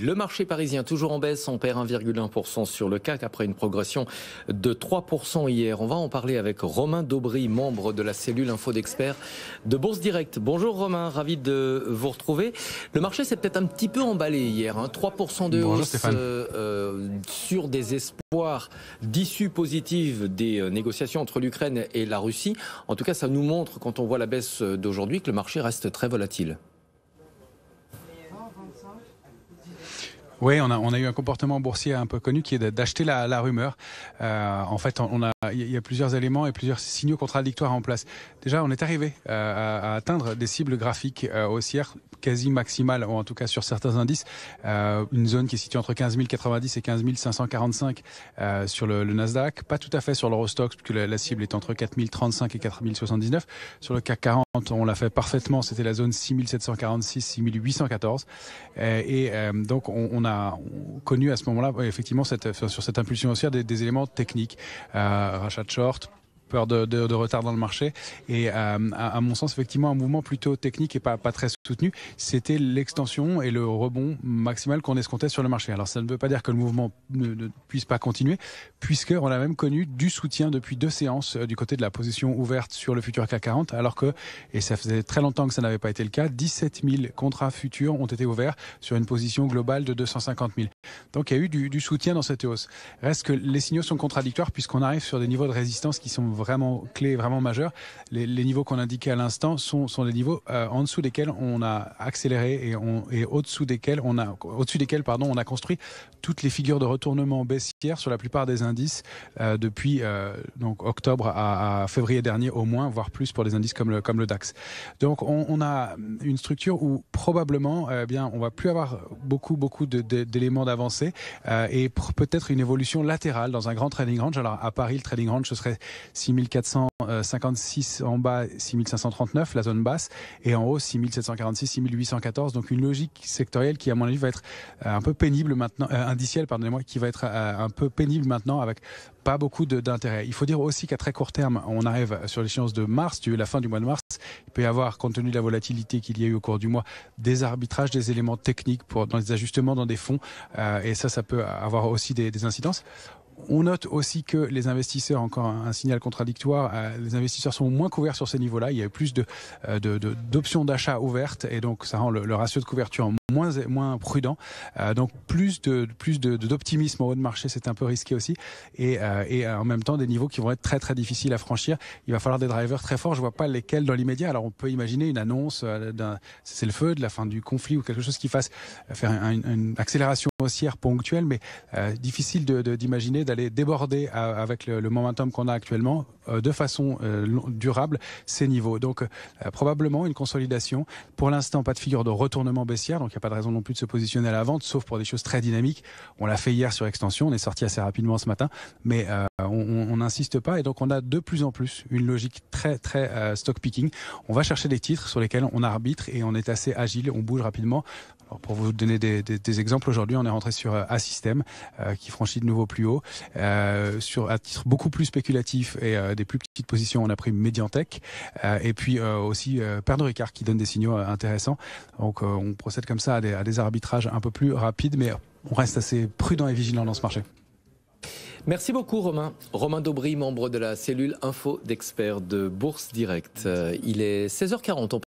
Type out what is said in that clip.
Le marché parisien toujours en baisse, on perd 1,1% sur le CAC après une progression de 3% hier. On va en parler avec Romain Daubry, membre de la cellule Info d'Experts de Bourse Direct. Bonjour Romain, ravi de vous retrouver. Le marché s'est peut-être un petit peu emballé hier, 3% de Bonjour hausse sur des espoirs d'issue positive des négociations entre l'Ukraine et la Russie. En tout cas, ça nous montre, quand on voit la baisse d'aujourd'hui, que le marché reste très volatile. Oui, on a eu un comportement boursier un peu connu qui est d'acheter la rumeur. En fait, il y a plusieurs éléments et plusieurs signaux contradictoires en place. Déjà, on est arrivé à atteindre des cibles graphiques haussières quasi maximales, ou en tout cas sur certains indices. Une zone qui est située entre 15 090 et 15 545 sur le Nasdaq. Pas tout à fait sur l'Eurostoxx, puisque la cible est entre 4 035 et 4 079. Sur le CAC 40, on l'a fait parfaitement. C'était la zone 6 746, 6 814. Donc, on a connu à ce moment-là, effectivement, sur cette impulsion haussière des éléments techniques, rachat de short, peur de retard dans le marché et à mon sens effectivement un mouvement plutôt technique et pas très soutenu. C'était l'extension et le rebond maximal qu'on escomptait sur le marché. Alors ça ne veut pas dire que le mouvement ne puisse pas continuer, puisqu'on a même connu du soutien depuis 2 séances du côté de la position ouverte sur le futur CAC 40, alors que, et ça faisait très longtemps que ça n'avait pas été le cas, 17 000 contrats futurs ont été ouverts sur une position globale de 250 000. Donc il y a eu du soutien dans cette hausse. Reste que les signaux sont contradictoires puisqu'on arrive sur des niveaux de résistance qui sont vraiment clés, vraiment majeurs. Les niveaux qu'on indiquait à l'instant sont des niveaux en dessous desquels on a accéléré et au-dessus desquels on a construit toutes les figures de retournement baissière sur la plupart des indices depuis donc octobre à février dernier au moins, voire plus pour des indices comme le DAX. Donc on a une structure où probablement on va plus avoir beaucoup d'éléments d'avancée et peut-être une évolution latérale dans un grand trading range. Alors à Paris, le trading range ce serait 6456 en bas, 6539 la zone basse, et en haut 6746, 6814. Donc une logique sectorielle qui à mon avis va être un peu pénible maintenant, indicielle pardonnez-moi, qui va être un peu pénible maintenant avec pas beaucoup d'intérêt. Il faut dire aussi qu'à très court terme, on arrive sur l'échéance de mars, la fin du mois de mars. Il peut y avoir, compte tenu de la volatilité qu'il y a eu au cours du mois, des arbitrages, des éléments techniques dans les ajustements dans des fonds, et ça peut avoir aussi des incidences. On note aussi que les investisseurs, encore un signal contradictoire, les investisseurs sont moins couverts sur ces niveaux-là. Il y a eu plus d'options d'achat ouvertes et donc ça rend le ratio de couverture moins prudent. Donc plus d'optimisme au haut de marché, c'est un peu risqué aussi. Et en même temps, des niveaux qui vont être très très difficiles à franchir. Il va falloir des drivers très forts. Je vois pas lesquels dans l'immédiat. Alors on peut imaginer une annonce d'un cessez-le-feu, de la fin du conflit ou quelque chose qui fasse faire une accélération haussière ponctuelle, mais difficile d'imaginer d'aller déborder avec le momentum qu'on a actuellement de façon durable ces niveaux. Donc probablement une consolidation. Pour l'instant, pas de figure de retournement baissière, donc il n'y a pas de raison non plus de se positionner à la vente, sauf pour des choses très dynamiques. On l'a fait hier sur extension, on est sorti assez rapidement ce matin, mais on n'insiste pas et donc on a de plus en plus une logique très très stock picking. On va chercher des titres sur lesquels on arbitre et on est assez agile, on bouge rapidement. Alors pour vous donner des exemples, aujourd'hui on est rentré sur Assystem qui franchit de nouveau plus haut, sur à titre beaucoup plus spéculatif et des plus petites positions on a pris Mediantech et puis aussi Pernod Ricard qui donne des signaux intéressants. Donc on procède comme ça à des arbitrages un peu plus rapides, mais on reste assez prudent et vigilant dans ce marché. Merci beaucoup Romain. Romain Daubry, membre de la cellule Info d'Experts de Bourse Direct. Il est 16h40.